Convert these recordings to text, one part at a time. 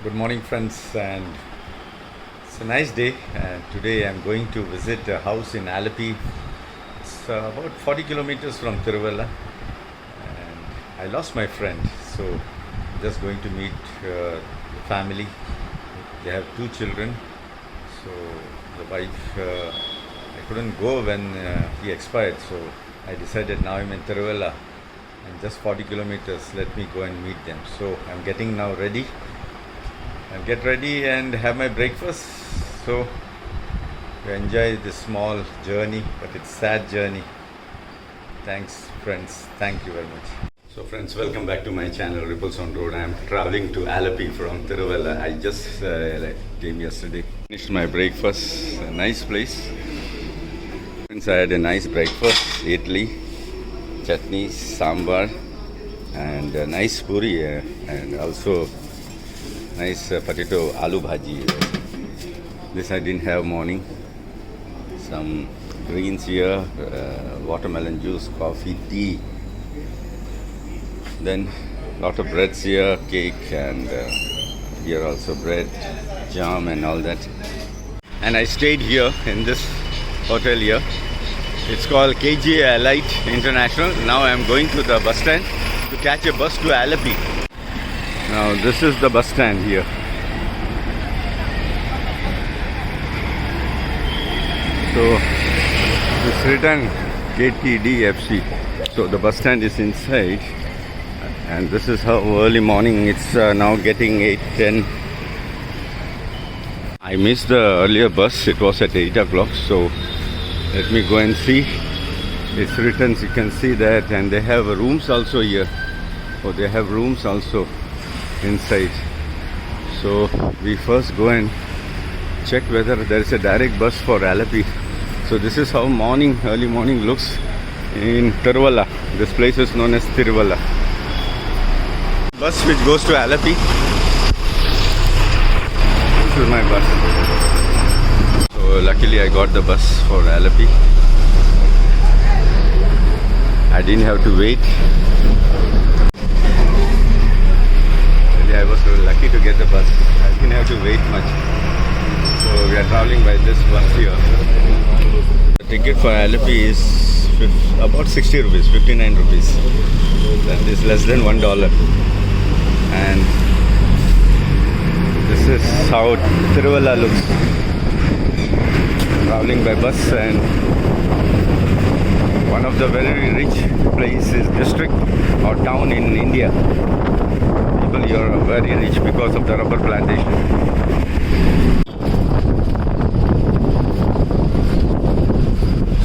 Good morning, friends, and it's a nice day. And today I'm going to visit a house in Alapi. It's about 40 kilometers from Tiruvalla, and I lost my friend, so just going to meet the family. They have two children, so the wife. I couldn't go when he expired, so I decided now I'm in Tiruvalla and just 40 kilometers. Let me go and meet them. So I'm getting now ready. I'll get ready and have my breakfast. So enjoy this small journey, but it's sad journey. Thanks, friends. Thank you very much. So, friends, welcome back to my channel, Ripples on Road. I'm traveling to Alapi from Tiruvalla. I just came yesterday. Finished my breakfast. A nice place. Friends, I had a nice breakfast. Idli, chutney, sambar, and a nice puri, and also nice potato aloo bhaji. This I didn't have morning. Some greens here, watermelon juice, coffee, tea. Then lot of breads here, cake, and here also bread, jam, and all that. And I stayed here in this hotel here. It's called KGA Elite International. Now I am going to the bus stand to catch a bus to Alapi. Now this is the bus stand here. So it's written KTDFC. So the bus stand is inside, and this is how early morning. It's now getting 8:10. I missed the earlier bus. It was at 8 o'clock. So let me go and see. It's written. You can see that, and they have rooms also here. Oh, they have rooms also inside. So we first go and check whether there is a direct bus for Alapi. So this is how early morning looks in Tiruvalla. This place is known as Tiruvalla. Bus which goes to Alapi. This is my bus. So luckily I got the bus for Alapi. I didn't have to wait. I was lucky to get the bus. I didn't have to wait much. So we are traveling by this bus here. The ticket for Alapi is about 60 rupees, 59 rupees. That is less than $1. And this is how Tiruvalla looks. Traveling by bus, and one of the very rich places, district or town in India. You are very rich because of the rubber plantation.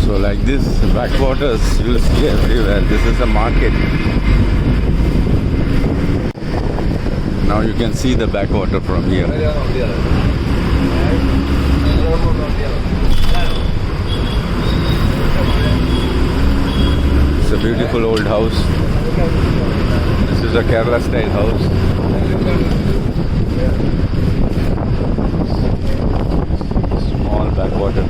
So like this, backwaters you will see everywhere. This is a market. Now you can see the backwater from here. It's a beautiful old house. This is a Kerala style house. Small backwater.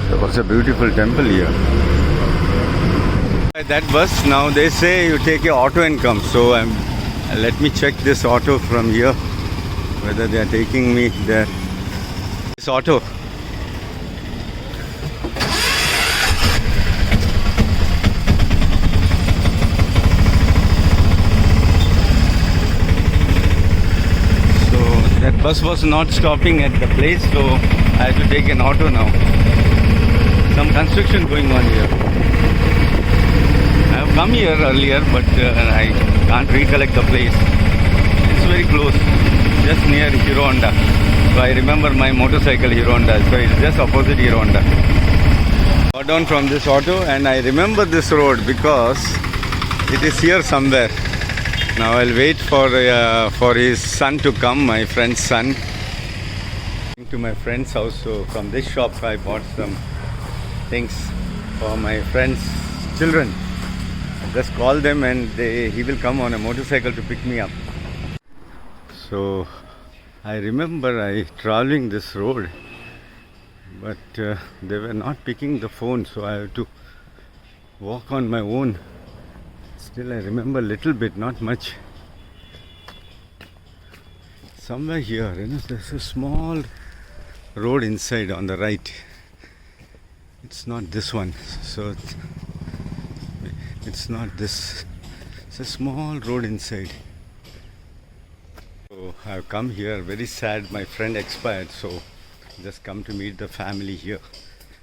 There was a beautiful temple here. That bus, now they say you take your auto and come. So let me check this auto from here, whether they are taking me there. This auto. So that bus was not stopping at the place, so I had to take an auto now. Some construction going on here. I have come here earlier, but I can't recollect the place. It's very close. just near Hero Honda. So I remember my motorcycle Hero Honda. So it's just opposite Hero Honda. Got down from this auto and I remember this road because it is here somewhere. Now I'll wait for his son to come, my friend's son. To my friend's house. So from this shop I bought some things for my friend's children. I just call them and he will come on a motorcycle to pick me up. So I remember I traveling this road, but they were not picking the phone, so I have to walk on my own. Still I remember a little bit, not much. Somewhere here, there's a small road inside on the right. It's not this one, so it's not this. It's a small road inside. So I've come here, very sad. My friend expired, so just come to meet the family here.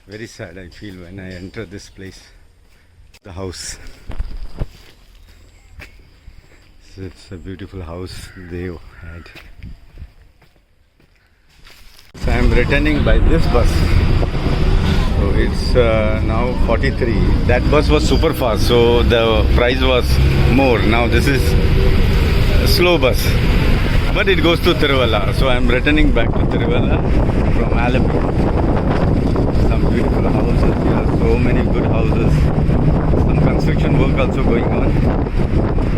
Very sad I feel when I enter this place, the house. So it's a beautiful house they had. So I'm returning by this bus. So it's now 43. That bus was super fast, so the price was more. Now this is a slow bus, but it goes to Tiruvalla. So I'm returning back to Tiruvalla from Alleppey. Some beautiful houses here, so many good houses. Some construction work also going on,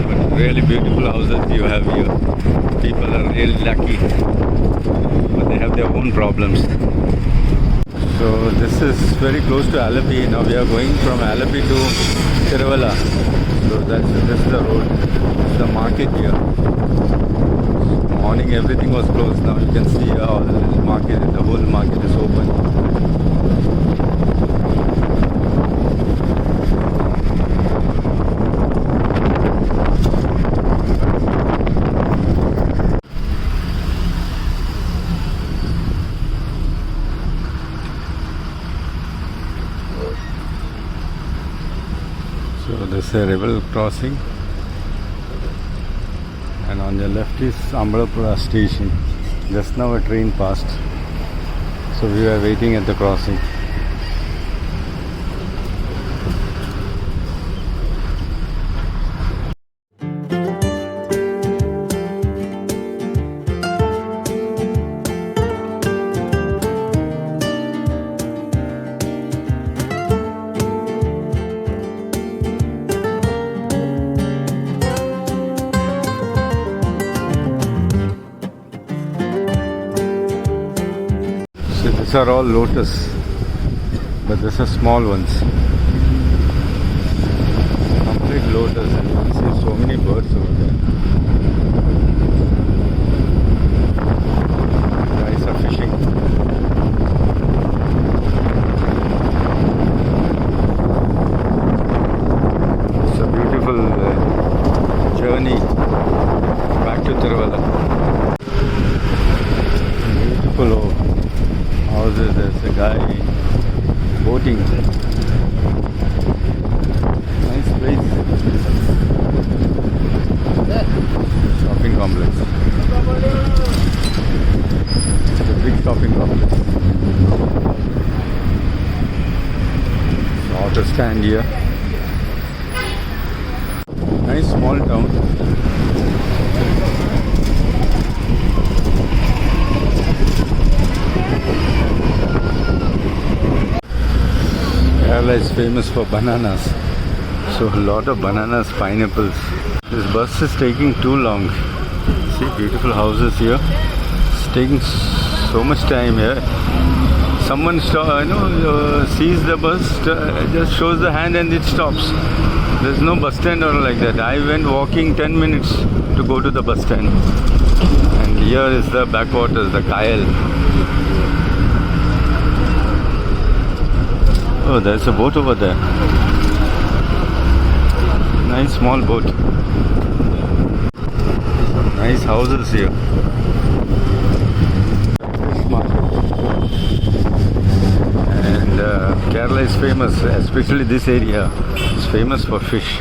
but really beautiful houses you have here. People are really lucky, but they have their own problems. So this is very close to Alleppey. Now we are going from Alleppey to Tiruvalla. So this is the road. This is the market here. Morning everything was closed. Now you can see how the market, the whole market is open. So this is a level crossing, and on the left is Ambalappuzha station. Just now a train passed, so we were waiting at the crossing. These are all lotus, but these are small ones. Complete lotus, and you can see so many birds over there. Guys are fishing. It's a beautiful journey back to Tiruvalla. Beautiful houses. There's a guy boating. Nice place. Shopping complex. It's a big shopping complex. Auto stand here. Nice small town. Kerala is famous for bananas, so a lot of bananas, pineapples. This bus is taking too long. See, beautiful houses here. It's taking so much time here. Someone sees the bus, just shows the hand and it stops. There's no bus stand or like that. I went walking 10 minutes to go to the bus stand. And here is the backwaters, the Kayal. Oh, there's a boat over there. Nice small boat. Some nice houses here. Fish market. And Kerala is famous, especially this area. It's famous for fish.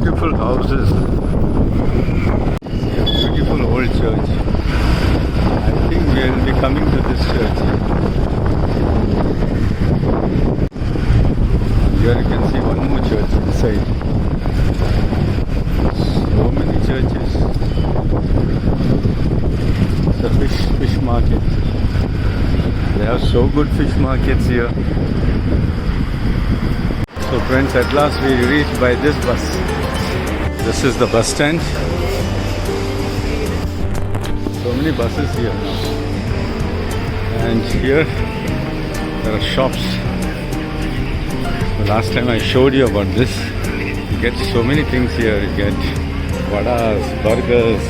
Beautiful houses. coming to this church. Here you can see one more church inside. So many churches. It's a fish market. They have so good fish markets here. So friends, at last we reached by this bus. This is the bus stand. So many buses here now. And here there are shops. The last time I showed you about this, you get so many things here. You get vadas, burgers,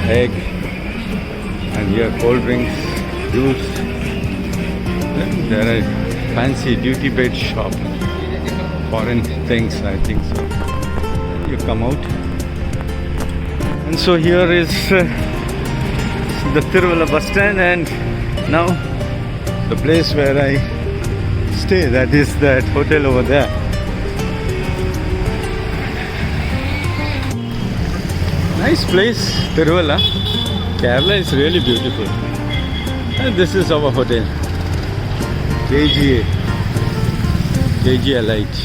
egg, and here cold drinks, juice. Then there are fancy duty paid shop, foreign things, I think so. You come out, and so here is the Tiruvalla bus stand, and now the place where I stay, that is that hotel over there. Nice place, Tiruvalla. Kerala is really beautiful. And this is our hotel, KGA Light.